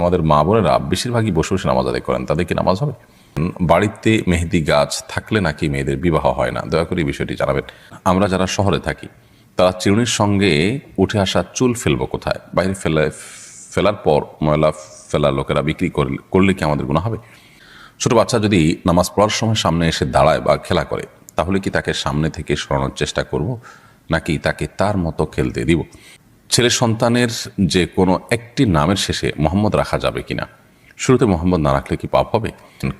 আমাদের মা বোনেরা বেশিরভাগই বসে বসে নামাজ আদায় করেন, তাদের কি নামাজ হবে? বাড়িতে মেহেদি গাছ থাকলে নাকি মেয়েদের বিবাহ হয় না, দয়া করে এই বিষয়টি জানাবেন। আমরা যারা শহরে থাকি তারা চিরুনির সঙ্গে উঠে আসা চুল ফেলবো কোথায়? বাইরে ফেলার পর ময়লা ফেলার লোকেরা বিক্রি করলে কি আমাদের গুনাহ হবে? ছোট বাচ্চা যদি নামাজ পড়ার সময় সামনে এসে দাঁড়ায় বা খেলা করে, তাহলে কি তাকে সামনে থেকে সরানোর চেষ্টা করব, নাকি তাকে তার মতো খেলতে দিব? ছেলে সন্তানের যে কোনো একটি নামের শেষে মোহাম্মদ রাখা যাবে কিনা? শুরুতে মোহাম্মদ না রাখলে কি পাপ হবে?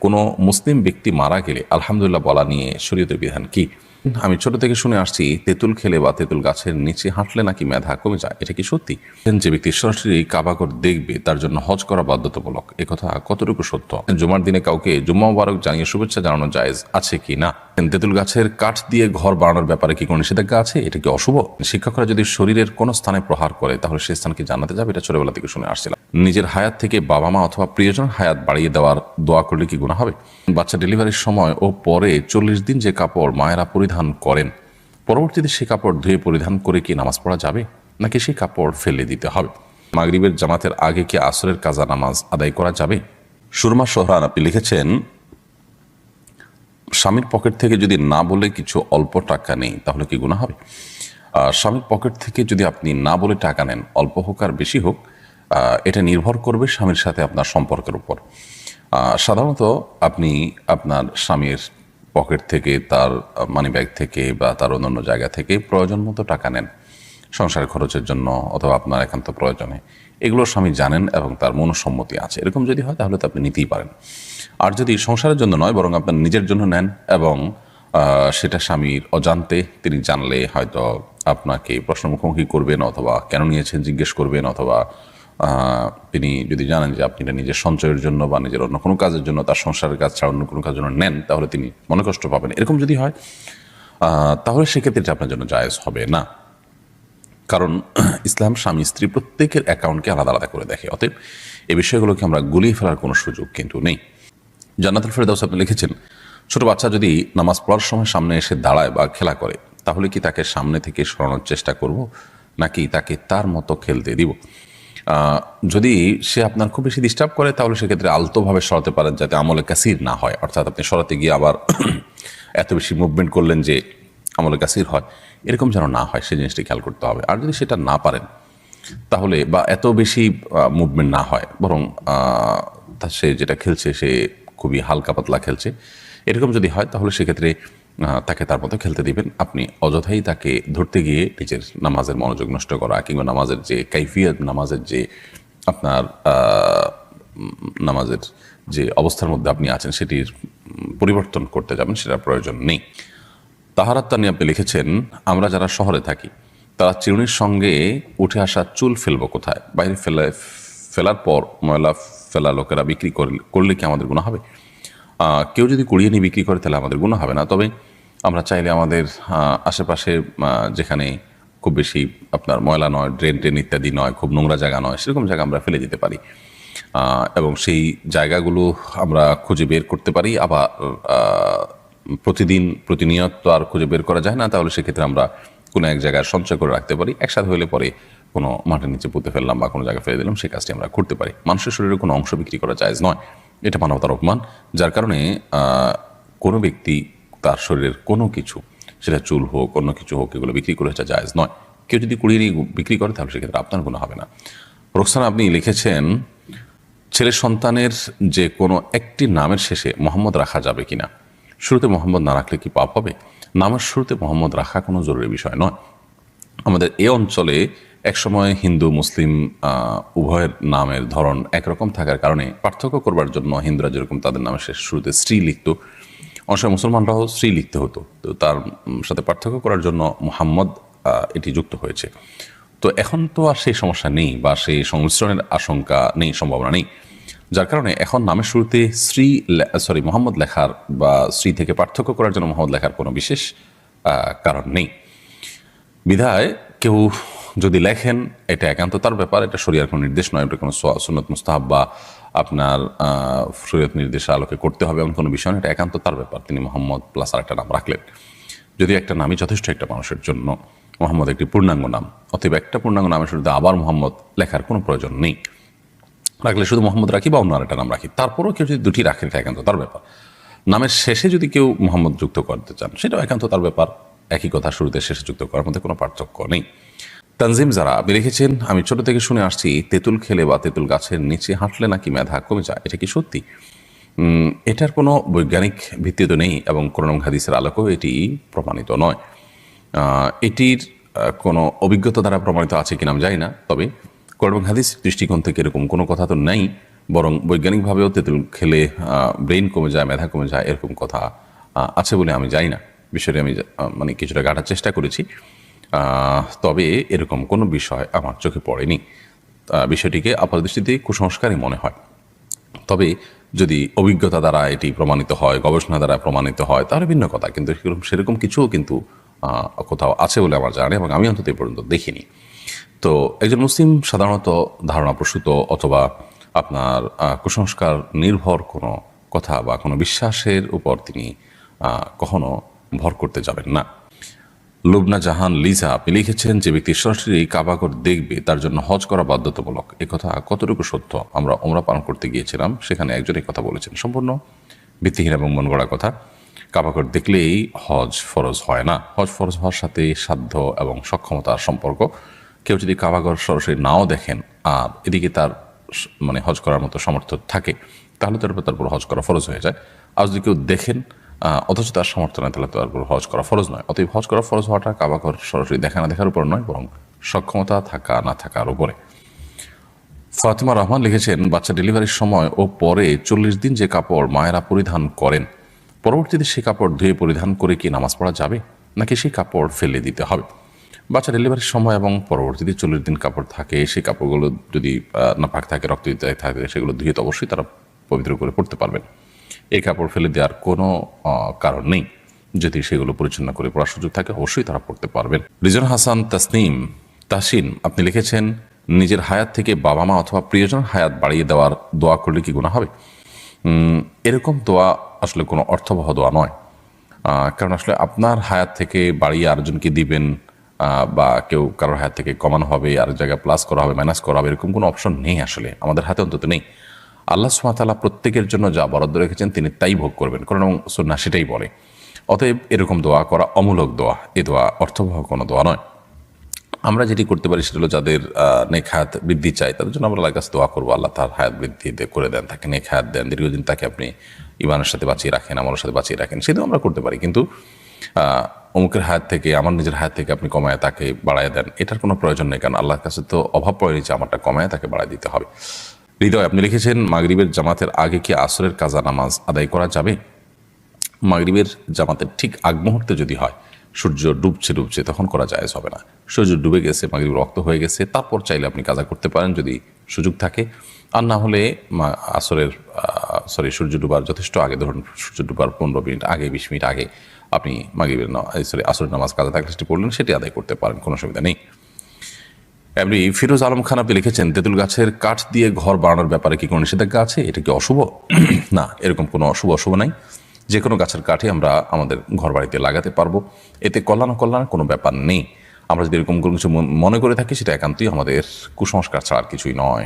কোনো মুসলিম ব্যক্তি মারা গেলে আলহামদুলিল্লাহ বলা নিয়ে শরীয়তের বিধান কি? আমি ছোট থেকে শুনে আসছি তেঁতুল খেলে বা তেঁতুল গাছের নিচে হাঁটলে নাকি মেধা কমে যায়, এটা কি সত্যি? যে ব্যক্তি সরাসরি কাবাঘর দেখবে তার জন্য হজ করা বাধ্যতামূলক, একথা কতটুকু সত্য? জুমার দিনে কাউকে জুম্মা মুবারক জানিয়ে শুভেচ্ছা জানানো জায়েজ আছে কি না? তেঁতুল গাছের কাঠ দিয়ে ঘর বানানোর ব্যাপারে কি কোনো নিষেধাজ্ঞা আছে? এটা কি অশুভ? শিক্ষকরা যদি শরীরের কোনো স্থানে প্রহার করে তাহলে সেই স্থানকে জান্নাতে যাবে, এটা ছোটবেলা থেকে শুনে আসছিলাম। নিজের হায়াত থেকে বাবা মা অথবা প্রিয়জন হায়াত বাড়িয়ে দেওয়ার দোয়া করলে কি গুনাহ হবে? বাচ্চা ডেলিভারির সময় ও পরে 40 দিন যে কাপড় মায়েরা পরিধান করেন, পরবর্তীতে সেই কাপড় ধুয়ে পরিধান করে কি নামাজ পড়া যাবে, নাকি সেই কাপড় ফেলে দিতে হবে? মাগরিবের জামাতের আগে কি আসরের কাজা নামাজ আদায় করা যাবে? সুরমা সোহরান আপনি লিখেছেন, স্বামীর পকেট থেকে যদি না বলে কিছু অল্প টাকা নেই তাহলে কি গুনাহ হবে? স্বামীর পকেট থেকে যদি আপনি না বলে টাকা নেন, অল্প হোক আর বেশি হোক, এটা নির্ভর করবে স্বামীর সাথে আপনার সম্পর্কের উপর। সাধারণত আপনি আপনার স্বামীর পকেট থেকে, তার মানি ব্যাগ থেকে বা তার অন্যান্য জায়গা থেকে প্রয়োজন মতো টাকা নেন সংসার খরচের জন্য অথবা আপনার একান্ত প্রয়োজনে। এগুলো স্বামী জানেন এবং তার মনসম্মতি আছে। এরকম যদি হয় তাহলে তো আপনি নিতেই পারেন। আর যদি সংসারের জন্য নয় বরং আপনার নিজের জন্য নেন এবং সেটা স্বামীর অজান্তে তিনি জানলে হয়তো আপনাকে প্রশ্ন মুখোমুখি করবেন অথবা কেন নিয়েছেন জিজ্ঞেস করবেন, অথবা তিনি যদি জানেন যে আপনি এটা নিজের সঞ্চয়ের জন্য বা নিজের অন্য কোনো কাজের জন্য, তার সংসারের কাজ ছাড়া অন্য কোনো কাজের জন্য নেন, তাহলে তিনি মনে কষ্ট পাবেন। এরকম যদি হয় তাহলে সেক্ষেত্রে এটা আপনার জন্য জায়েজ হবে না। কারণ ইসলাম স্বামী স্ত্রী প্রত্যেকের অ্যাকাউন্টকে আলাদা আলাদা করে দেখে। অতএব এই বিষয়গুলোকে আমরা গুলিয়ে ফেলার কোনো সুযোগ কিন্তু নেই। জান্নাতুল ফেরদাউস আপনি লিখেছেন, ছোট বাচ্চা যদি নামাজ পড়ার সময় সামনে এসে দাঁড়ায় বা খেলা করে, তাহলে কি তাকে সামনে থেকে সরানোর চেষ্টা করব, নাকি তাকে তার মতো খেলতে দিব? যদি সে আপনার খুব বেশি ডিস্টার্ব করে তাহলে সেক্ষেত্রে আলতোভাবে সরাতে পারেন, যাতে আমলে কাসির না হয়। অর্থাৎ আপনি সরাতে গিয়ে আবার এত বেশি মুভমেন্ট করলেন যে আমলে কাসির হয়, এরকম যেন না হয়, সেই জিনিসটি খেয়াল করতে হবে। আর যদি সেটা না পারেন তাহলে, বা এত বেশি মুভমেন্ট না হয়, বরং সে যেটা খেলছে সে খুবই হালকা পাতলা খেলছে, এরকম যদি হয় তাহলে সেক্ষেত্রে তাকে তার মতো খেলতে দিবেন। আপনি অযথাই তাকে ধরতে গিয়ে নিজের নামাজের মনোযোগ নষ্ট করা কিংবা নামাজের যে কাইফিয়ত, নামাজের যে আপনার নামাজের যে অবস্থার মধ্যে আপনি আছেন সেটির পরিবর্তন করতে যাবেন, সেটার প্রয়োজন নেই। তাহারাত তানি আপনি লিখেছেন, আমরা যারা শহরে থাকি তারা চিরুনির সঙ্গে উঠে আসা চুল ফেলবো কোথায়? বাইরে ফেলার পর ময়লা ফেলা লোকেরা বিক্রি করলে কি আমাদের গুনাহ হবে? কেউ যদি কুড়িয়ে নিয়ে বিক্রি করে তাহলে আমাদের গুনাহ হবে না। তবে আমরা চাইলে আমাদের আশেপাশে যেখানে খুব বেশি আপনার ময়লা নয়, ড্রেন ইত্যাদি নয়, খুব নোংরা জায়গা নয়, সেরকম জায়গা আমরা ফেলে দিতে পারি এবং সেই জায়গাগুলো আমরা খুঁজে বের করতে পারি। আবার প্রতিনিয়ত তো আর খুঁজে বের করা যায় না, তাহলে সেক্ষেত্রে আমরা কোনো এক জায়গায় সঞ্চয় করে রাখতে পারি। একসাথে হলে পরে কোনো মাটির নিচে পুঁতে ফেললাম বা কোনো জায়গায় ফেলে দিলাম, সেই কাজটি আমরা করতে পারি। মানুষের শরীরে কোনো অংশ বিক্রি করা জায়েজ নয়, এটা মানবতার অপমান। যার কারণে কোনো ব্যক্তি তার শরীরের কোনো কিছু, সেটা চুল হোক অন্য কিছু হোক, এগুলো বিক্রি করে এটা জায়েজ নয়। কেউ যদি কুড়িয়ে নিয়ে বিক্রি করে তাহলে সেক্ষেত্রে আপনার কোনো হবে না। রোকসানা আপনি লিখেছেন, ছেলে সন্তানের যে কোনো একটি নামের শেষে মোহাম্মদ রাখা যাবে কিনা? শুরুতে মোহাম্মদ না রাখলে কি পাপ হবে? নামের শুরুতে মোহাম্মদ রাখা কোনো জরুরি বিষয় নয়। আমাদের এ অঞ্চলে একসময় হিন্দু মুসলিম উভয়ের নামের ধরন একরকম থাকার কারণে পার্থক্য করবার জন্য হিন্দুরা যেরকম তাদের নামের শেষ শুরুতে স্ত্রী লিখত, অনেক সময় মুসলমানরাও স্ত্রী লিখতে হতো। তো তার সাথে পার্থক্য করার জন্য মুহাম্মদ এটি যুক্ত হয়েছে। তো এখন তো আর সেই সমস্যা নেই বা সেই সংমিশ্রণের আশঙ্কা নেই, সম্ভাবনা নেই। যার কারণে এখন নামের শুরুতে মোহাম্মদ লেখার বা স্ত্রী থেকে পার্থক্য করার জন্য মোহাম্মদ লেখার কোনো বিশেষ কারণ নেই। বিধায় কেউ যদি লেখেন, এটা একান্ত তার ব্যাপার, এটা শরীয়তের কোনো নির্দেশ নয়, এটা কোনো সুন্নত মুস্তাহাব বা আপনার শরীয়ত নির্দেশ আলোকে করতে হবে এমন কোনো বিষয় নয়, এটা একান্ত তার ব্যাপার। তিনি মোহাম্মদ প্লাস আর একটা নাম রাখলেন, যদি একটা নামই যথেষ্ট একটা মানুষের জন্য। মোহাম্মদ একটি পূর্ণাঙ্গ নাম, অতএব একটা পূর্ণাঙ্গ নামের শুরুতে আবার মোহাম্মদ লেখার কোনো প্রয়োজন নেই। রাখলে শুধু মোহাম্মদ রাখি বা অন্য আরেকটা নাম রাখি, তারপরেও কেউ যদি দুটি রাখেন এটা একান্ত তার ব্যাপার। নামের শেষে যদি কেউ মোহাম্মদ যুক্ত করতে চান সেটাও একান্ত তার ব্যাপার। একই কথা শুরুতে শেষে যুক্ত করার মধ্যে কোনো পার্থক্য নেই। তানজিম যারা আপনি লিখেছেন, আমি ছোট থেকে শুনে আসছি তেঁতুল খেলে বা তেঁতুল গাছের নিচে হাঁটলে নাকি মেধা কমে যায়, এটা কি সত্যি? এটার কোনো বৈজ্ঞানিক ভিত্তি তো নেই এবং কোরআন হাদিসের আলোকেও এটি প্রমাণিত নয়। এটির কোনো অভিজ্ঞতা দ্বারা প্রমাণিত আছে কিনা আমি জানি না, তবে কোরআন হাদিস দৃষ্টিকোণ থেকে এরকম কোনো কথা তো নেই। বরং বৈজ্ঞানিকভাবেও তেঁতুল খেলে ব্রেন কমে যায়, মেধা কমে যায়, এরকম কথা আছে বলে আমি জানি না। বিষয়টি আমি মানে কিছুটা ঘাটার চেষ্টা করেছি, তবে এরকম কোনো বিষয় আমার চোখে পড়েনি। বিষয়টিকে আপাতদৃষ্টিতে কুসংস্কারই মনে হয়। তবে যদি অভিজ্ঞতা দ্বারা এটি প্রমাণিত হয়, গবেষণা দ্বারা প্রমাণিত হয়, তাহলে ভিন্ন কথা। কিন্তু সেরকম কিছুও কিন্তু কোথাও আছে বলে আমার জানি এবং আমি অন্তত এ পর্যন্ত দেখিনি। তো একজন মুসলিম সাধারণত ধারণাপ্রসূত অথবা আপনার কুসংস্কার নির্ভর কোনো কথা বা কোনো বিশ্বাসের উপর তিনি কখনো ভর করতে যাবেন না। লুবনা জাহান লিজা আপনি লিখেছেন, যে ব্যক্তি সরাসরি কাবাঘর দেখবে তার জন্য হজ করা বাধ্যতামূলক, এ কথা কতটুকু সত্য? আমরা ওমরা পালন করতে গিয়েছিলাম, সেখানে একজন এই কথা বলেছেন। সম্পূর্ণ ভিত্তিহীন এবং মন গড়া কথা। কাবাঘর দেখলেই হজ ফরজ হয় না। হজ ফরজ হওয়ার সাথে সাধ্য এবং সক্ষমতার সম্পর্ক। কেউ যদি কাবাঘর সরাসরি নাও দেখেন আর এদিকে তার মানে হজ করার মতো সামর্থ্য থাকে, তাহলে তার উপর হজ করা ফরজ হয়ে যায়। আর যদি কেউ দেখেন অথচ তার সামর্থ্য নয়, তাহলে তার উপর হজ করা ফরজ নয়। অতএব হজ করা ফরজ হওয়াটা কাবাঘর সরাসরি দেখা না দেখার উপর নয়, বরং সক্ষমতা থাকা না থাকার উপরে। ফাতিমা রহমান লিখেছেন, বাচ্চা ডেলিভারির সময় ও পরে 40 দিন যে কাপড় মায়েরা পরিধান করেন, পরবর্তীতে সেই কাপড় ধুয়ে পরিধান করে কি নামাজ পড়া যাবে, নাকি সেই কাপড় ফেলে দিতে হবে? বাচ্চা ডেলিভারির সময় এবং পরবর্তীতে 40 দিন কাপড় থাকে, সেই কাপড়গুলো যদি নাপাক থাকে, রক্ত থাকে, সেগুলো ধুয়ে তো অবশ্যই তারা পবিত্র করে পড়তে পারবেন। এই কাপড় ফেলে দেওয়ার কোনো কারণ নেই। যদি সেগুলো পরিচ্ছন্ন করে পড়ার সুযোগ থাকে, অবশ্যই তারা পড়তে পারবেন। রিজন হাসান তাসনিম তাসিন আপনি লিখেছেন, নিজের হায়াত থেকে বাবা মা অথবা প্রিয়জনের হায়াত বাড়িয়ে দেওয়ার দোয়া করলে কি গুনাহ হবে? এরকম দোয়া আসলে কোনো অর্থবহ দোয়া নয়। কারণ আসলে আপনার হায়াত থেকে বাড়িয়ে আরেকজনকে দিবেন, বা কেউ কারোর হায়াত থেকে কমানো হবে, আরেক জায়গায় প্লাস করা হবে, মাইনাস করা হবে, এরকম কোনো অপশন নেই। আসলে আমাদের হাতে অন্তত নেই। আল্লাহ সুবহানাহু ওয়া তাআলা প্রত্যেকের জন্য যা বরাদ্দ রেখেছেন তিনি তাই ভোগ করবেন, কারণ সুন্নাহ সেটাই বলে। অতএব এরকম দোয়া করা অমূলক দোয়া, এ দোয়া অর্থবহ কোনো দোয়া নয়। আমরা যেটি করতে পারি সেটা হলো, যাদের নেক হায়াত বৃদ্ধি চাই তাদের জন্য আমরা আল্লাহর কাছে দোয়া করবো, আল্লাহ তার হায়াত বৃদ্ধি করে দেন, তাকে নেক হায়াত দেন, দীর্ঘদিন তাকে আপনি ইমানের সাথে বাঁচিয়ে রাখেন, আমলের সাথে বাঁচিয়ে রাখেন, সেটাও আমরা করতে পারি। কিন্তু অমুকের হায়াত থেকে, আমার নিজের হায়াত থেকে আপনি কমায় তাকে বাড়ায় দেন, এটার কোনো প্রয়োজন নেই। কারণ আল্লাহর কাছে তো অভাব পড়েনি যে আমারটা কমায় তাকে বাড়ায় দিতে হবে। হৃদয় আপনি লিখেছেন, মাগরিবের জামাতের আগে কি আসরের কাজা নামাজ আদায় করা যাবে? মাগরিবের জামাতের ঠিক আগ মুহূর্তে যদি হয়, সূর্য ডুবছে তখন করা জায়েজ হবে না। সূর্য ডুবে গেছে, মাগরিব রক্ত হয়ে গেছে, তারপর চাইলে আপনি কাজা করতে পারেন যদি সুযোগ থাকে। আর না হলে সূর্য ডুবার যথেষ্ট আগে, ধরুন সূর্য ডুবার 15 মিনিট আগে, 20 মিনিট আগে আপনি মাগরিবের আসরের নামাজ কাজা থাকলে সেটি পড়লেন, সেটি আদায় করতে পারেন, কোনো অসুবিধা নেই। এমনি ফিরোজ আলম খান আপনি লিখেছেন, তেঁতুল গাছের কাঠ দিয়ে ঘর বানানোর ব্যাপারে কি কোনো নিষেধাজ্ঞা আছে? এটা কি অশুভ? না, এরকম কোনো অশুভ নাই। যে কোনো গাছের কাঠে আমরা আমাদের ঘর বাড়িতে লাগাতে পারবো, এতে কল্যাণের কোনো ব্যাপার নেই। আমরা যদি এরকম কোনো কিছু মনে করে থাকি, সেটা একান্তই আমাদের কুসংস্কার ছাড়া আর কিছুই নয়।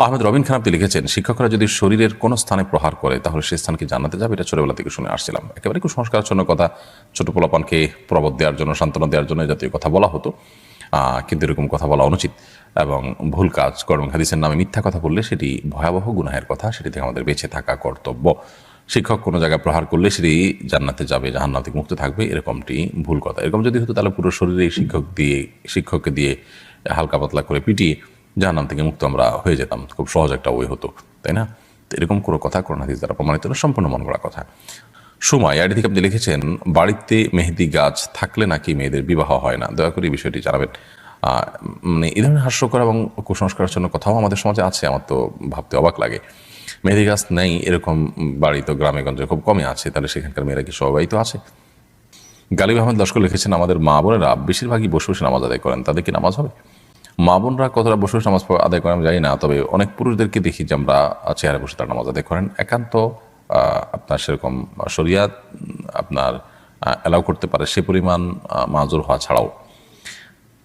আহমেদ রবিন খান আপনি লিখেছেন, শিক্ষকরা যদি শরীরের কোনো স্থানে প্রহার করে তাহলে সে স্থান কি জান্নাতে যাবে? এটা ছোটবেলা থেকে শুনে আসছিলাম, একেবারে কুসংস্কারাচ্ছন্ন কথা। ছোট পোলাপানকে প্রবোধ দেওয়ার জন্য, সান্ত্বনা দেওয়ার জন্য জাতীয় কথা বলা হতো, কিন্তু এরকম কথা বলা অনুচিত এবং ভুল কাজ। কোরআন হাদিসের নামে মিথ্যা কথা বললে সেটি ভয়াবহ গুনাহের কথা, সেটি থেকে আমাদের বেঁচে থাকা কর্তব্য। শিক্ষক কোনো জায়গায় প্রহার করলে সেটি জান্নাতে যাবে, জাহান্নাম থেকে মুক্ত থাকবে, এরকমটি ভুল কথা। এরকম যদি হতো তাহলে পুরো শরীরে শিক্ষককে দিয়ে হালকা পাতলা করে পিটিয়ে জাহান্নাম থেকে মুক্ত আমরা হয়ে যেতাম, খুব সহজ একটা ওয়ে হতো, তাই না? তো এরকম কোনো কথা কোরআন হাদিস দ্বারা প্রমাণিত না, সম্পূর্ণ মন গড়া কথা। সময় আইডি থেকে আপনি লিখেছেন, বাড়িতে মেহেদি গাছ থাকলে নাকি মেয়েদের বিবাহ হয় না, দয়া করে এই বিষয়টি জানাবেন। মানে এই ধরনের হাস্যকর এবং কুসংস্কারের জন্য কথাও আমাদের সমাজে আছে, আমার তো ভাবতে অবাক লাগে। মেহেদি গাছ নেই এরকম বাড়ি তো গ্রামে গঞ্জে খুব কমই আছে, তাহলে সেখানকার মেয়েরা কি সবাই তো আছে? গালিব আহমেদ লস্কর লিখেছেন, আমাদের মা বোনেরা বেশিরভাগই বসে বসে নামাজ আদায় করেন, তাদের কি নামাজ হবে? মা বোনরা কতটা বসে বসে নামাজ আদায় করেন আমি জানি না, তবে অনেক পুরুষদেরকে দেখি যে আমরা চেয়ারে বসে তারা নামাজ আদায় করেন। একান্ত আপনার সেরকম শরিয়াত আপনার অ্যালাউ করতে পারে সে পরিমাণ মাজুর হওয়া ছাড়াও।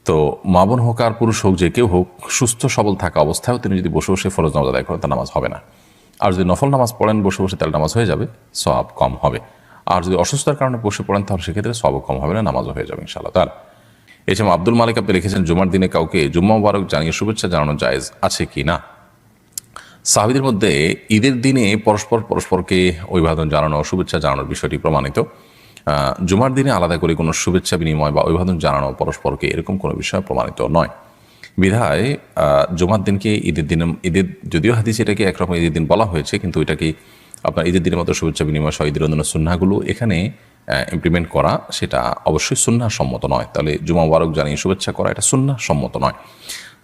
তো মা বোন হোক আর পুরুষ হোক, যে কেউ হোক, সুস্থ সবল থাকা অবস্থায়ও তিনি যদি বসে বসে ফরজ নামাজ আদায় করেন, তার নামাজ হবে না। আর যদি নফল নামাজ পড়েন বসে বসে, তাহলে নামাজ হয়ে যাবে, সওয়াব কম হবে। আর যদি অসুস্থতার কারণে বসে পড়েন, তাহলে সেক্ষেত্রে সওয়াব কম হবে না, নামাজও হয়ে যাবে ইনশাআল্লাহ তাআলা। এছাড়া আব্দুল মালিক আপনি লিখেছেন, জুমার দিনে কাউকে জুম্মা মুবারক জানিয়ে শুভেচ্ছা জানানো জায়েজ আছে কি না? সাহাবীদের মধ্যে ঈদের দিনে পরস্পরকে অভিবাদন জানানো, শুভেচ্ছা জানানোর বিষয়টি প্রমাণিত। জুমার দিনে আলাদা করে কোনো শুভেচ্ছা বিনিময় বা অভিবাদন জানানো পরস্পরকে, এরকম কোনো বিষয় প্রমাণিত নয়। বিধায় জুমার দিনকে ঈদের যদিও হাদিসে এটাকে একরকম ঈদের দিন বলা হয়েছে, কিন্তু এটাকে আপনার ঈদের দিনের মতো শুভেচ্ছা বিনিময় সহ ঈদের অন্যান্য সুন্নাহগুলো এখানে ইমপ্লিমেন্ট করা, সেটা অবশ্যই সুন্নাহ সম্মত নয়। তাহলে জুমা মুবারক জানিয়ে শুভেচ্ছা করা এটা সুন্নাহ সম্মত নয়।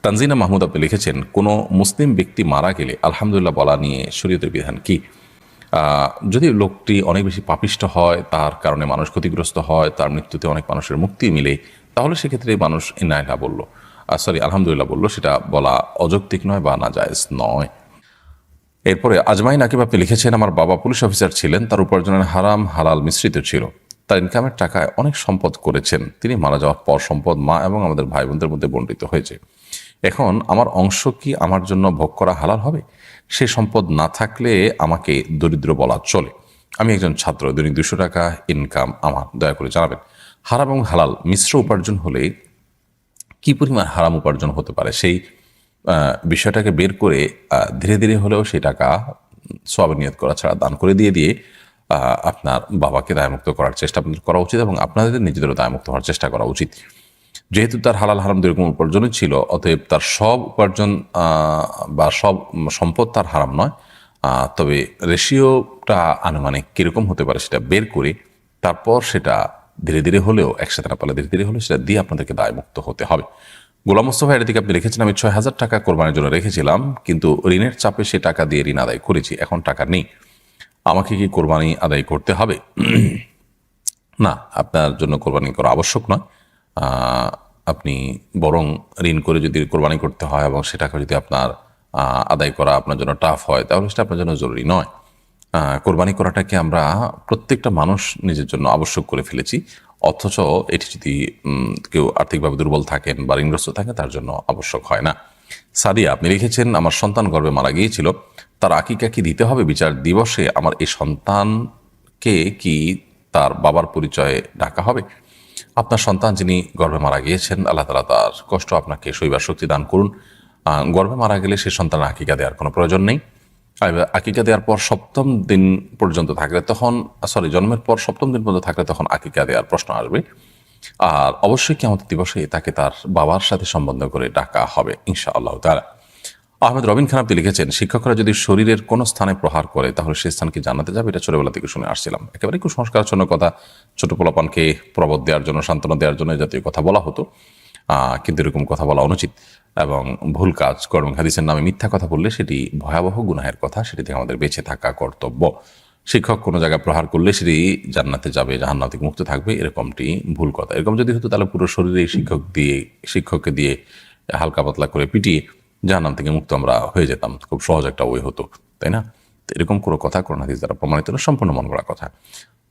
তানজিনা মাহমুদ আপনি লিখেছেন, কোনো মুসলিম ব্যক্তি মারা গেলে আলহামদুলিল্লাহ বলা নিয়ে শরীয়তের বিধান কি? যদি লোকটি অনেক বেশি পাপিষ্ট হয়, তার কারণে মানুষ ক্ষতিগ্রস্ত হয়, তার মৃত্যুতে অনেক মানুষের মুক্তি মিলে, তাহলে সেক্ষেত্রে মানুষ ইন্নালিল্লাহ বলল, আলহামদুলিল্লাহ বলল, সেটা বলা অযৌক্তিক নয় বা নাজায়েজ নয়। এরপরে আজমাইন আকিব আপনি লিখেছেন, আমার বাবা পুলিশ অফিসার ছিলেন, তার উপার্জনের হারাম হালাল মিশ্রিত ছিল, তার ইনকামের টাকায় অনেক সম্পদ করেছেন, তিনি মারা যাওয়ার পর সম্পদ মা এবং আমাদের ভাই বোনদের মধ্যে বণ্টিত হয়েছে। এখন আমার অংশ কি আমার জন্য ভোগ করা হালাল হবে? সে সম্পদ না থাকলে আমাকে দরিদ্র বলা চলে। আমি একজন ছাত্র, দৈনিক 200 টাকা ইনকাম আমার, দয়া করে জানাবেন। হারাম এবং হালাল মিশ্র উপার্জন হলে কি পরিমাণ হারাম উপার্জন হতে পারে, সেই বিষয়টাকে বের করে ধীরে ধীরে হলেও সেই টাকা সওয়াবের নিয়ত করা ছাড়া দান করে দিয়ে আপনার বাবাকে দায়মুক্ত করার চেষ্টা আপনাদের করা উচিত, এবং আপনাদের নিজেদেরও দায়মুক্ত হওয়ার চেষ্টা করা উচিত। যেহেতু তার হালাল হারাম দুরকম উপার্জনই ছিল, অতএব তার সব উপার্জন বা সব সম্পদ তার হারাম নয়, তবে রেশিওটা আনুমানিক কীরকম হতে পারে সেটা বের করে তারপর সেটা ধীরে ধীরে হলেও, একসাথে না পারলে ধীরে ধীরে হলেও সেটা দিয়ে আপনাদেরকে দায়মুক্ত হতে হবে। গোলাম মোস্তফা এর দিকে আপনি লিখেছেন, আমি 6,000 টাকা কোরবানির জন্য রেখেছিলাম, কিন্তু ঋণের চাপে সে টাকা দিয়ে ঋণ আদায় করেছি, এখন টাকা নেই, আমাকে কি কোরবানি আদায় করতে হবে? না, আপনার জন্য কোরবানি করা আবশ্যক নয়। আপনি বরং ঋণ করে যদি কোরবানি করতে হয় এবং সেটাকে যদি আপনার আদায় করা আপনার জন্য টাফ হয়, তাহলে সেটা আপনার জন্য জরুরি নয়। কোরবানি করাটাকে আমরা প্রত্যেকটা মানুষ নিজের জন্য আবশ্যক করে ফেলেছি, অথচ এটি যদি কেউ আর্থিকভাবে দুর্বল থাকেন বা ঋণগ্রস্ত থাকেন, তার জন্য আবশ্যক হয় না। সাদিয়া আপনি লিখেছেন, আমার সন্তান গর্ভে মারা গিয়েছিল, তার আকিকা কি দিতে হবে? বিচার দিবসে আমার এই সন্তানকে কি তার বাবার পরিচয়ে ডাকা হবে? আপনার সন্তান যিনি গর্ভে মারা গিয়েছেন, আল্লাহ তাআলা তার কষ্ট আপনাকে সইবার শক্তি দান করুন। গর্ভে মারা গেলে সে সন্তানের আকিকা দেওয়ার কোনো প্রয়োজন নেই। আকিকা দেওয়ার পর সপ্তম দিন পর্যন্ত থাকলে তখন, জন্মের পর সপ্তম দিন পর্যন্ত থাকলে তখন আকিকা দেওয়ার প্রশ্ন আসবে। আর অবশ্যই কিয়ামত দিবসে তাকে তার বাবার সাথে সম্বন্ধ করে ডাকা হবে ইনশাআল্লাহ তাআলা। আহমেদ রবিন খান আপনি লিখেছেন, শিক্ষকরা যদি শরীরের কোনো স্থানে প্রহার করে তাহলে সে স্থান কি জান্নাতে যাবে? এটা ছোটবেলা থেকে শুনে আসছিলাম। একেবারে কুসংস্কারাচ্ছন্ন কথা, ছোট পোলাপানকে প্রবোধ দেওয়ার জন্য, সান্ত্বনা দেওয়ার জন্য জাতীয় কথা বলা হতো, কিন্তু এরকম কথা বলা অনুচিত এবং ভুল কাজ। কর্ম হাদিসের নামে মিথ্যা কথা বললে সেটি ভয়াবহ গুনাহের কথা, সেটি থেকে আমাদের বেঁচে থাকা কর্তব্য। শিক্ষক কোনো জায়গায় প্রহার করলে সেটি জান্নাতে যাবে, জাহান্নাম থেকে মুক্ত থাকবে, এরকমটি ভুল কথা। এরকম যদি হতো তাহলে পুরো শরীরে শিক্ষককে দিয়ে হালকা পাতলা করে পিটিয়ে জাহান্নাম থেকে মুক্ত আমরা হয়ে যেতাম, খুব সহজ একটা ওয়ে হতো, তাই না? তো এরকম কোনো কথা কোরআন হাদিস দ্বারা প্রমাণিত না, সম্পূর্ণ মন গড়া কথা।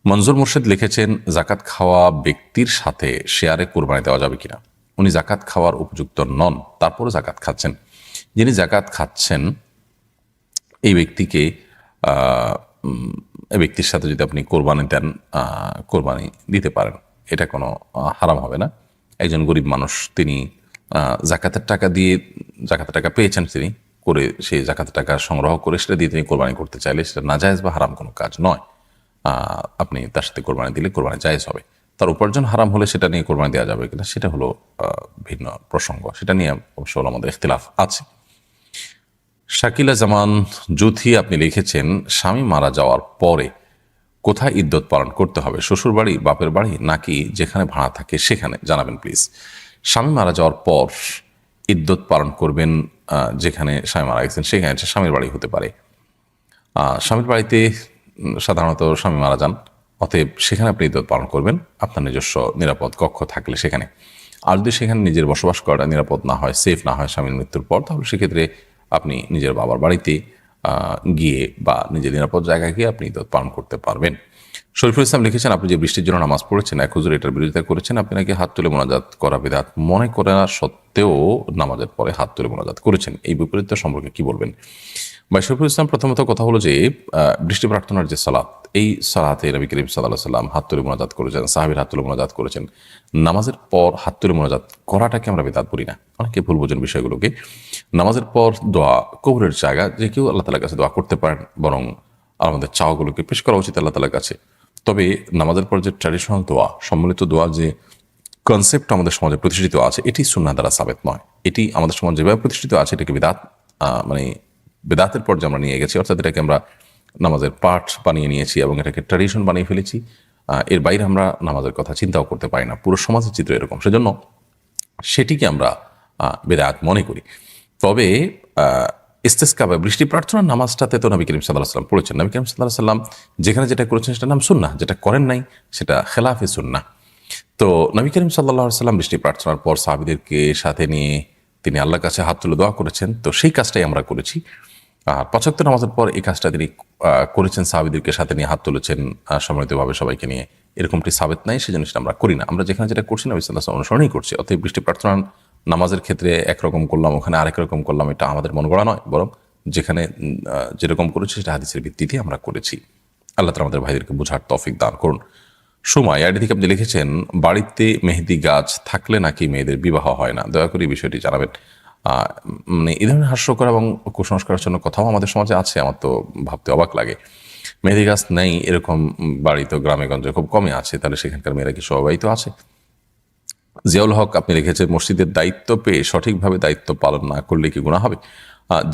মনজুর মুর্শিদ লিখেছেন, জাকাত খাওয়া ব্যক্তির সাথে শেয়ারে কোরবানি দেওয়া যাবে কিনা? উনি জাকাত খাওয়ার উপযুক্ত নন, তারপরে জাকাত খাচ্ছেন। যিনি জাকাত খাচ্ছেন এই ব্যক্তিকে এই ব্যক্তির সাথে যদি আপনি কোরবানি দেন, কোরবানি দিতে পারেন, এটা কোনো হারাম হবে না। একজন গরিব মানুষ, তিনি জাকাতের টাকা পেয়েছেন, তিনি করে সেই জাকাতের টাকা সংগ্রহ করে সেটা দিয়ে তিনি কোরবানি করতে চাইলে সেটা নাজায়েজ বা হারাম কোনো কাজ নয়। আপনি তার সাথে কোরবানি দিলে কোরবানি জায়েজ হবে। তার উপার্জন হারাম হলে সেটা নিয়ে কোরবানি দেওয়া যাবে কিনা সেটা হলো ভিন্ন প্রসঙ্গ, সেটা নিয়ে অবশ্য আমাদের ইখতিলাফ আছে। শাকিলা জামান জুথি আপনি লিখেছেন, স্বামী মারা যাওয়ার পরে কোথায় ইদ্যত পালন করতে হবে? শ্বশুর বাড়ি, বাপের বাড়ি, নাকি যেখানে ভাড়া থাকে সেখানে? জানাবেন প্লিজ। স্বামী মারা যাওয়ার পর ইদ্যত পালন করবেন যেখানে স্বামী মারা গেছেন সেখানে, স্বামীর বাড়ি হতে পারে। স্বামীর বাড়িতে সাধারণত স্বামী মারা যান, অতএব সেখানে আপনি ইদ্যত পালন করবেন, আপনার নিজস্ব নিরাপদ কক্ষ থাকলে সেখানে। আর যদি সেখানে নিজের বসবাস করাটা নিরাপদ না হয়, সেফ না হয় স্বামীর মৃত্যুর পর, তাহলে সেক্ষেত্রে আপনি নিজের বাবার বাড়িতে গিয়ে বা নিজের নিরাপদ জায়গায় গিয়ে আপনি ঈদ পালন করতে পারবেন। শরীফুল ইসলাম লিখেছেন, আপনি যে বৃষ্টির জন্য নামাজ পড়েছেন, এক হুজুর এটার বিরোধিতা করেছেন, আপনি নাকি হাত তুলে মোনাজাত করা বিদআত মনে করা সত্ত্বেও নামাজের পরে হাত তুলে মোনাজাত করেছেন। এই বিপরীত সম্পর্কে কি বলবেন? ভাই শরীফুল ইসলাম, প্রথমত কথা হলো যে বৃষ্টি প্রার্থনার যে সালাত, এই সালাতে নবী করিম সাল্লাল্লাহু আলাইহি সাল্লাম হাত তুলে মোনাজাত করেছেন, সাহাবীর হাত তুলে মোনাজাত করেছেন। নামাজের পর হাত তুলে মোনাজাত করাটাকে আমরা বিদআত বলি না। অনেকে ভুল বোঝেন বিষয়গুলোকে। নামাজের পর দোয়া কবুলের জায়গা, যে কেউ আল্লাহ তাআলার কাছে দোয়া করতে পারেন, বরং আমাদের চাওয়াগুলোকে পেশ করা উচিত আল্লাহ তাআলার কাছে। তবে নামাজের পর যে ট্র্যাডিশনাল দোয়া, সম্মিলিত দোয়া, যে কনসেপ্ট আমাদের সমাজে প্রতিষ্ঠিত আছে, এটি সুন্নাহ দ্বারা সাবেত নয়। এটি আমাদের সমাজে যেভাবে প্রতিষ্ঠিত আছে এটাকে বিদআত, মানে বেদাতের পর্যায়ে আমরা নিয়ে গেছি, অর্থাৎ এটাকে আমরা নামাজের পাঠ বানিয়ে নিয়েছি এবং এটাকে ট্র্যাডিশন বানিয়ে ফেলেছি। এর বাইরে আমরা নামাজের কথা চিন্তাও করতে পারি না। পুরো সমাজের চিত্র এরকম, সেজন্য সেটিকে আমরা বেদাত মনে করি। তবে ইস্তেসকা বা বৃষ্টি প্রার্থনার নামাজটাতে তো নবী করিম সাল্লাল্লাহু আলাইহি ওয়াসাল্লাম পড়েছেন। নবী করিম সাল্লাল্লাহু আলাইহি ওয়াসাল্লাম যেখানে যেটা করেছেন সেটার নাম সুন্নাহ, যেটা করেন নাই সেটা খেলাফে সুন্নাহ। তো নবী করিম সাল্লাল্লাহু আলাইহি ওয়াসাল্লাম বৃষ্টি প্রার্থনার পর সাহাবীদেরকে সাথে নিয়ে তিনি আল্লাহর কাছে হাত তুলে দোয়া করেছেন, তো সেই কাজটাই আমরা করেছি। আর ৫ ওয়াক্ত নামাজের পর এই কাজটা তিনি করেছেন, সাহাবীদেরকে সাথে নিয়ে হাত তুলেছেন সম্মিলিতভাবে সবাইকে নিয়ে, এরকমটি সাবেত নাই, সেই জিনিসটা আমরা করি না। আমরা যেখানে যেটা করছি নবী সাল্লাল্লাহু আলাইহি ওয়াসাল্লাম অনুসরণই করছি। অতএব বৃষ্টি প্রার্থনার নামাজের ক্ষেত্রে একরকম করলাম, ওখানে আরেক রকম করলাম, এটা আমাদের মন গড়া নয়, বরং যেখানে যেরকম করেছি সেটা হাদিসের ভিত্তিতে আমরা করেছি। আল্লাহ তাআলা আমাদের ভাইদেরকে বোঝার তৌফিক দান করুন। সময় আইডি থেকে আপনি লিখেছেন, বাড়িতে মেহেদি গাছ থাকলে নাকি মেয়েদের বিবাহ হয় না, দয়া করে এই বিষয়টি জানাবেন। মানে এই ধরনের হাস্যকর এবং কুসংস্কারের জন্য কথাও আমাদের সমাজে আছে, আমার তো ভাবতে অবাক লাগে। মেহেদি গাছ নেই এরকম বাড়ি তো গ্রামে গঞ্জে খুব কমই আছে, তাহলে সেখানকার মেয়েরা কি স্বভাবিত আছে? জিয়াউল হক আপনি লিখেছেন, মসজিদের দায়িত্ব পেয়ে সঠিকভাবে দায়িত্ব পালন না করলে কি গুনাহ হবে?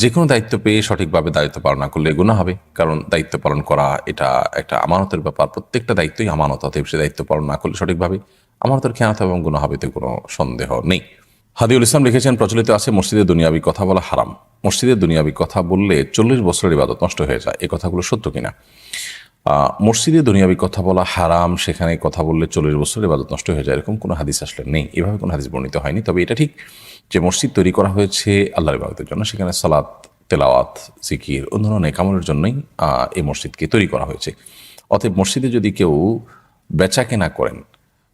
যে কোনো দায়িত্ব পেয়ে সঠিকভাবে দায়িত্ব পালন না করলে গুনাহ হবে, কারণ দায়িত্ব পালন করা এটা একটা আমানতের ব্যাপার। প্রত্যেকটা দায়িত্বই আমানত, অতএব সে দায়িত্ব পালন না করলে সঠিকভাবে আমানতের খেয়ানত এবং গুনাহ হবে, এতে কোনো সন্দেহ নেই। হাদিউল ইসলাম লিখেছেন, প্রচলিত আছে মসজিদে দুনিয়াবি কথা বলা হারাম। মসজিদে দুনিয়াবি কথা বললে 40 বছরের ইবাদত নষ্ট হয়ে যায়, এই কথাগুলো সত্য কিনা? মসজিদে দুনিয়াবি কথা বলা হারাম, সেখানে কথা বললে 40 বছরের ইবাদত নষ্ট হয়ে যায়, এরকম কোনো হাদিস আসলে নেই, এভাবে কোনো হাদিস বর্ণিত হয়নি। তবে এটা ঠিক যে মসজিদ তৈরি করা হয়েছে আল্লাহর ইবাদতের জন্য, সেখানে সালাত, তেলাওয়াত, জিকির, অন্যান্য নেকামলের জন্যই এই মসজিদকে তৈরি করা হয়েছে। অতএব মসজিদে যদি কেউ বেচা কেনা করেন,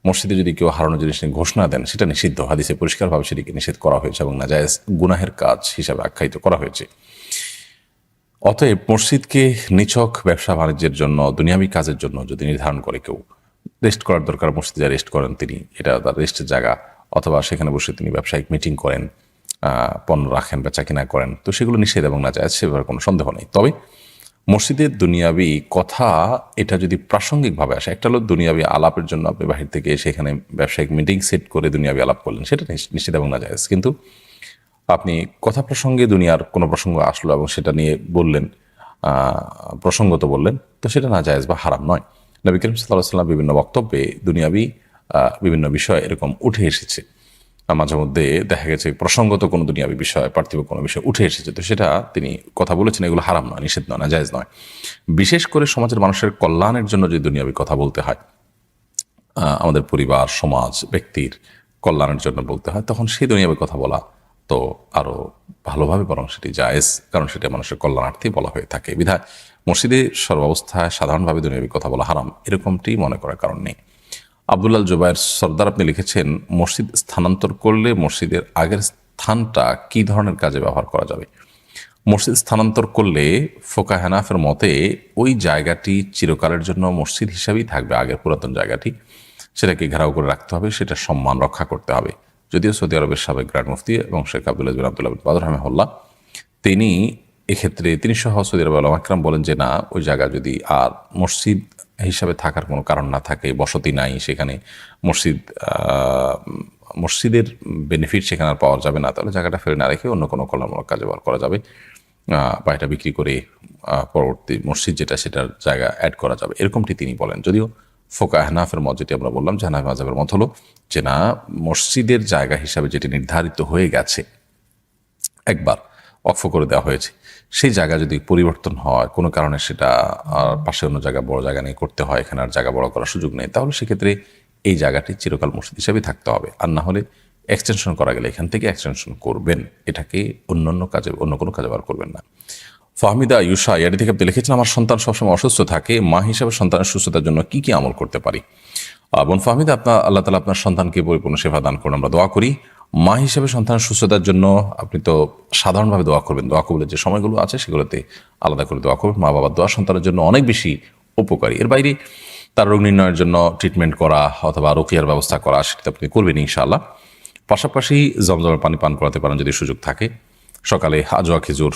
মসজিদে যদি কেউ হারানো জিনিস নিয়ে ঘোষণা দেন, সেটা নিষিদ্ধ। হাদিসে পরিষ্কারভাবে সেটিকে নিষেধ করা হয়েছে এবং নাজায়েজ গুনাহের কাজ হিসাবে আখ্যায়িত করা হয়েছে। অতএব মসজিদকে নিছক ব্যবসা বাণিজ্যের জন্য, দুনিয়াবি কাজের জন্য যদি নির্ধারণ করে কেউ, রেস্ট করার দরকার, মসজিদে যা রেস্ট করেন তিনি, এটা তার রেস্টের জায়গা, অথবা সেখানে বসে তিনি ব্যবসায়িক মিটিং করেন, পণ্য রাখেন, বেচা কিনা করেন, তো সেগুলো নিষেধ এবং নাজায়েজ, সে ব্যাপারে কোনো সন্দেহ নেই। তবে মসজিদের দুনিয়াবি কথা এটা যদি প্রাসঙ্গিকভাবে আসে, একটা হলো দুনিয়াবি আলাপের জন্য আপনি বাহির থেকে সেখানে ব্যবসায়িক মিটিং সেট করে দুনিয়াবি আলাপ করলেন, সেটা নিষেধ এবং নাজায়েজ। কিন্তু আপনি কথা প্রসঙ্গে দুনিয়ার কোনো প্রসঙ্গ আসলো এবং সেটা নিয়ে বললেন, প্রসঙ্গত বললেন, তো সেটা নাজায়েজ বা হারাম নয়। নবী করিম সাল্লাল্লাহু আলাইহি ওয়াসাল্লাম বিভিন্ন বক্তব্যে দুনিয়াবি বিভিন্ন বিষয় এরকম উঠে এসেছে, মাঝে মধ্যে দেখা গেছে প্রসঙ্গত কোনো দুনিয়াবি বিষয়, পার্থিব কোনো বিষয় উঠে এসেছে, তো সেটা তিনি কথা বলেছেন, এগুলো হারাম নয়, নিষেধ নয়, নাজায়েজ নয়। বিশেষ করে সমাজের মানুষের কল্যাণের জন্য যদি দুনিয়াবি কথা বলতে হয়, আমাদের পরিবার, সমাজ, ব্যক্তির কল্যাণের জন্য বলতে হয়, তখন সেই দুনিয়াবি কথা বলা তো আরও ভালোভাবে বরং সেটি জায়েজ, কারণ সেটা মানুষের কল্যাণার্থে বলা হয়ে থাকে। বিধায় মসজিদে সর্বাবস্থায় সাধারণভাবে দুনিয়াবি কথা বলা হারাম, এরকমটি মনে করার কারণ নেই। আব্দুল্লাহ জুবায়ের সর্দার আপনি লিখেছেন, মসজিদ স্থানান্তর করলে মসজিদের আগের স্থানটা কী ধরনের কাজে ব্যবহার করা যাবে? মসজিদ স্থানান্তর করলে ফোকা হানাফের মতে ওই জায়গাটি চিরকালের জন্য মসজিদ হিসাবেই থাকবে, আগের পুরাতন জায়গাটি, সেটাকে ঘেরাও করে রাখতে হবে, সেটা সম্মান রক্ষা করতে হবে। যদিও সৌদি আরবের সাবেক গ্র্যান্ড মুফতি এবং শেখ আব্দুল্লাহ বিন আব্দুল্লাহ বিন বাদর রাহিমাহুল্লাহ, তিনি এক্ষেত্রে তিনি সহ সৌদি আরবের উলামা কিরাম বলেন যে না, ওই জায়গা যদি আর মসজিদ হিসাবে থাকার কোনো কারণ না থাকে, বসতি নাই সেখানে, মসজিদের বেনিফিট সেখানে আর পাওয়া যাবে না, তাহলে জায়গাটা ফেলে না রেখে অন্য কোনো কল্যাণমূলক কাজে ব্যবহার করা যাবে, বা এটা বিক্রি করে পরবর্তী মসজিদ যেটা সেটার জায়গা অ্যাড করা যাবে, এরকমটি তিনি বলেন। যদিও ফোকা হানাফের মত, যেটি আমরা বললাম যে হানাফি মাযহাবের মত হলো যে না, মসজিদের জায়গা হিসাবে যেটি নির্ধারিত হয়ে গেছে, একবার ওয়াকফ করে দেওয়া হয়েছে, সেই জায়গা যদি পরিবর্তন হয় কোনো কারণে, সেটা পাশে অন্য জায়গা বড় জায়গা নিয়ে করতে হয়, এখানে আর জায়গা বড় করার সুযোগ নেই, তাহলে সেক্ষেত্রে এই জায়গাটি চিরকাল মসজিদ হিসাবেই থাকতে হবে। আর না হলে এক্সটেনশন করা গেলে এখান থেকে এক্সটেনশন করবেন, এটাকে অন্য কোনো কাজে ব্যবহার করবেন না। ফাহমিদা ইউসা এটি থেকে আপনি লিখেছেন, আমার সন্তান সবসময় অসুস্থ থাকে, মা হিসেবে সন্তানের সুস্থতার জন্য কি কি আমল করতে পারি? বোন ফাহমিদা, আল্লাহ তালা আপনার সন্তানকে পরিপূর্ণ সেবা দান করুন, আমরা দোয়া করি। মা হিসেবে সন্তানের সুস্থতার জন্য আপনি তো সাধারণভাবে দোয়া করবেন, দোয়া কবুলের যে সময়গুলো আছে সেগুলোতে আলাদা করে দোয়া করবেন। মা বাবার দোয়া সন্তানের জন্য অনেক বেশি উপকারী। এর বাইরে তার রোগ নির্ণয়ের জন্য ট্রিটমেন্ট করা অথবা রোকিয়ার ব্যবস্থা করা, সেটা আপনি করবেন ইনশাআল্লাহ। পাশাপাশি জমজমের পানি পান করাতে পারেন যদি সুযোগ থাকে। সকালে আজোয়া খেজুর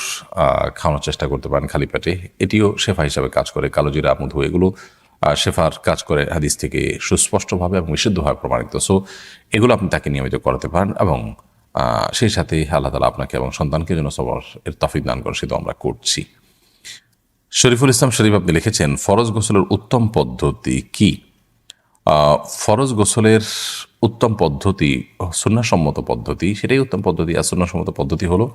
খাওয়ানোর চেষ্টা করতে পারেন খালি পেটে, এটিও শেফা হিসাবে কাজ করে। কালোজিরা, মধু, এগুলো শেফার কাজ করে হাদিস থেকে সুস্পষ্টভাবে এবং বিশুদ্ধভাবে প্রমাণিত। সো এগুলো আপনি তাকে নিয়মিত করাতে পারেন এবং সেই সাথে আল্লাহ তালা আপনাকে এবং সন্তানকে যেন সবার এর তৌফিক দান করেন, সেটা আমরা করছি। শরীফুল ইসলাম শরীফ আপনি লিখেছেন, ফরজ গোসলের উত্তম পদ্ধতি কি? ফরজ গোসলের উত্তম পদ্ধতি, সুন্নাহসম্মত পদ্ধতি, সেটাই উত্তম পদ্ধতি। আর সুন্নাহসম্মত পদ্ধতি হলো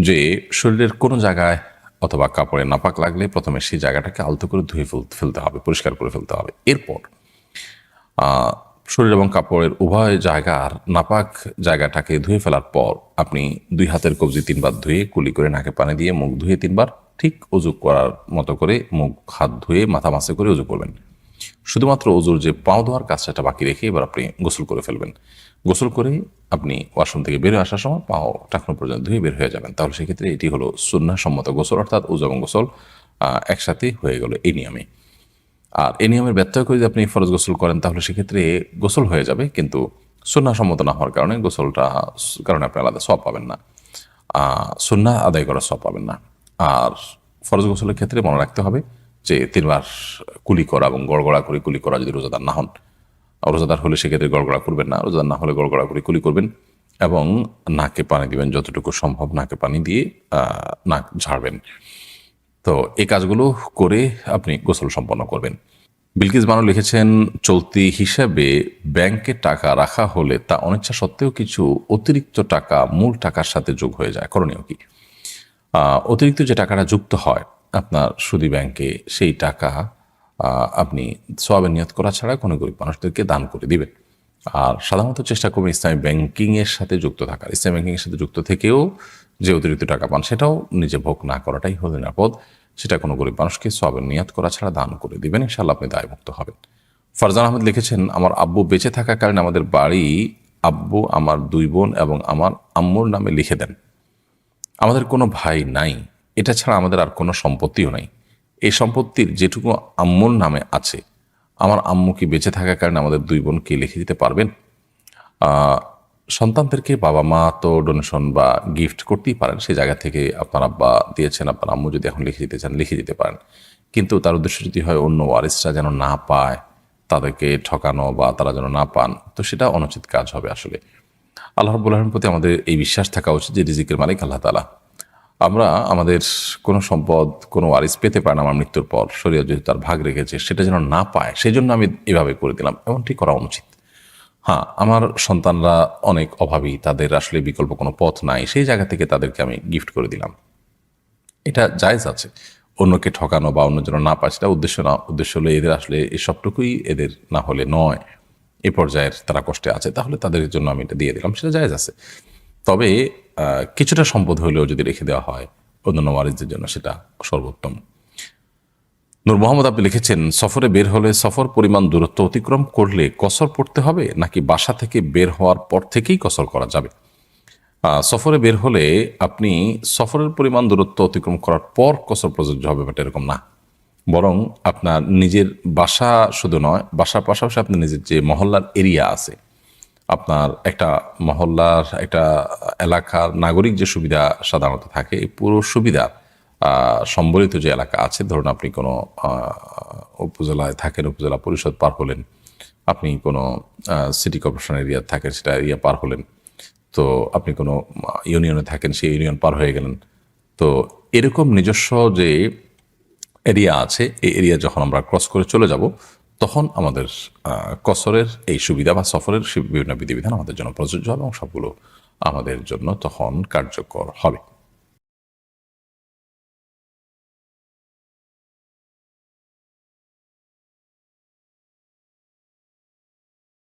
যে শরীরের কোনো জায়গায় অথবা কাপড়ে নাপাক লাগলে প্রথমে সেই জায়গাটাকে আলতো করে ধুয়ে ফেলতে হবে, পরিষ্কার করে ফেলতে হবে। এরপর শরীর এবং কাপড়ের উভয় জায়গার নাপাক জায়গাটাকে ধুয়ে ফেলার পর আপনি 2 হাতের কবজি 3 বার ধুয়ে কুলি করে নাকে পানি দিয়ে মুখ ধুয়ে 3 বার ঠিক উজু করার মতো করে মুখ হাত ধুয়ে মাথা মাসে করে উজু করবেন। শুধুমাত্র উজুর যে পাও ধোয়ার কাজটা বাকি রেখে এবার আপনি গোসল করে ফেলবেন। গোসল করে আপনি ওয়াশরুম থেকে বের হয়ে আসার সময় পাও টাকনো পর্যন্ত ধুয়ে বের হয়ে যাবেন। তাহলে সেক্ষেত্রে এটি হলো সুন্নাহসম্মত গোসল, অর্থাৎ উজু এবং গোসল একসাথে হয়ে গেল এই নিয়মে। আর এই নিয়মের ব্যত্যয় করে যদি আপনি ফরজ গোসল করেন তাহলে সেক্ষেত্রে গোসল হয়ে যাবে, কিন্তু সুন্নাহসম্মত না হওয়ার কারণে কারণে আপনি আলাদা সওয়াব পাবেন না, সুন্নাহ আদায় করার সওয়াব পাবেন না। আর ফরজ গোসলের ক্ষেত্রে মনে রাখতে হবে যে 3 বার কুলি করা এবং গড়গড়া করে কুলি করা, যদি রোজাদার না হন। রোজাদার হলে সেক্ষেত্রে গড়গড়া করবেন না, রোজাদার না হলে গড়গড়া করে কুলি করবেন এবং নাকে পানি দিবেন, যতটুকু সম্ভব নাকে পানি দিয়ে নাক ঝাড়বেন। তো এই কাজগুলো করে আপনি গোসল সম্পন্ন করবেন। বিলকিস বানু লিখেছেন, চলতি হিসাবে ব্যাংকে টাকা রাখা হলে তা অনিচ্ছা সত্ত্বেও কিছু অতিরিক্ত টাকা মূল টাকার সাথে যোগ হয়ে যায়, করণীয় কি? অতিরিক্ত যে টাকাটা যুক্ত হয় আপনার সুদী ব্যাংকে, সেই টাকা আপনি সওয়াবের নিয়ত করা ছাড়া কোনো গরিব মানুষদেরকে দান করে দিবেন। আর সাধারণত চেষ্টা করবেন ইসলামী ব্যাংকিংয়ের সাথে যুক্ত থাকার। ইসলামী ব্যাংকিংয়ের সাথে যুক্ত থেকেও যে অতিরিক্ত টাকা পান সেটাও নিজে ভোগ না করাটাই হলো নিরাপদ। সেটা কোনো গরিব মানুষকে সওয়াবের নিয়ত করা ছাড়া দান করে দিবেন, ইনশাআল্লাহ আপনি দায়মুক্ত হবেন। ফারজান আহমেদ লিখেছেন, আমার আব্বু বেঁচে থাকাকালীন আমাদের বাড়ি আব্বু আমার 2 বোন এবং আমার আম্মুর নামে লিখে দেন। আমাদের কোনো ভাই নাই, এটা ছাড়া আমাদের আর কোনো সম্পত্তিও নাই। এই সম্পত্তির যেটুকু আম্মুর নামে আছে, আমার আম্মু কি বেঁচে থাকার কারণে আমাদের 2 বোনকে লিখে দিতে পারবেন? সন্তানদেরকে বাবা মা তো ডোনেশন বা গিফট করতেই পারেন, সেই জায়গা থেকে আপনার আব্বা দিয়েছেন, আপনার আম্মু যদি এখন লিখে দিতে চান লিখে দিতে পারেন। কিন্তু তার উদ্দেশ্য যদি হয় অন্য ওয়ারিসরা যেন না পায়, তাদেরকে ঠকানো বা তারা যেন না পান, তো সেটা অনুচিত কাজ হবে। আসলে আল্লাহ রাব্বুল আলামিনের প্রতি আমাদের এই বিশ্বাস থাকা উচিত যে রিজিকের মালিক আল্লাহ তাআলা। আমরা আমাদের কোনো সম্পদ কোনো ওয়ারিস পেতে পারে না আমার মৃত্যুর পর, শরীয়ত যেহেতু তার ভাগ রেখেছে সেটা যেন না পায়, সেই জন্য আমি এভাবে করে দিলাম, এমনটি করা অনুচিত। হ্যাঁ, আমার সন্তানরা অনেক অভাবী, তাদের আসলে বিকল্প কোনো পথ নাই, সেই জায়গা থেকে তাদেরকে আমি গিফট করে দিলাম, এটা জায়েজ আছে। অন্যকে ঠকানো বা অন্য যেন না পায় সেটা উদ্দেশ্য না। উদ্দেশ্য হলো এদের আসলে এই সবটুকুই এদের না হলে নয়, এ পর্যায়ের তারা কষ্টে আছে, তাহলে তাদের জন্য আমি এটা দিয়ে দিলাম, সেটা জায়েজ আছে। তবে কিছুটা সম্পদ হলেও যদি রেখে দেওয়া হয় অন্যান্য ওয়ারিসদের জন্য, সেটা সর্বোত্তম। নূর মোহাম্মদ আপনি লিখেছেন, সফরে বের হলে সফর পরিমাণ দূরত্ব অতিক্রম করলে কসর পড়তে হবে নাকি বাসা থেকে বের হওয়ার পর থেকেই কসর করা যাবে? সফরে বের হলে আপনি সফরের পরিমাণ দূরত্ব অতিক্রম করার পর কসর প্রযোজ্য হবে, বাট এরকম না। বরং আপনার নিজের বাসা শুধু নয়, বাসার পাশাপাশি আপনার নিজের যে মহল্লার এরিয়া আছে, আপনার একটা মহল্লার একটা এলাকার নাগরিক যে সুবিধা সাধারণত থাকে, এই পুরো সুবিধা সম্বলিত যে এলাকা আছে, ধরুন আপনি কোনো উপজেলায় থাকেন, উপজেলা পরিষদ পার হলেন, আপনি কোনো সিটি কর্পোরেশন এরিয়া থাকেন, সেটা এরিয়া পার হলেন, তো আপনি কোনো ইউনিয়নে থাকেন, সেই ইউনিয়ন পার হয়ে গেলেন। তো এরকম নিজস্ব যে এরিয়া আছে, এই এরিয়া যখন আমরা ক্রস করে চলে যাব, তখন আমাদের কসরের এই সুবিধা বা সফরের বিভিন্ন বিধিবিধান আমাদের জন্য প্রযোজ্য হবে এবং সবগুলো আমাদের জন্য তখন কার্যকর হবে।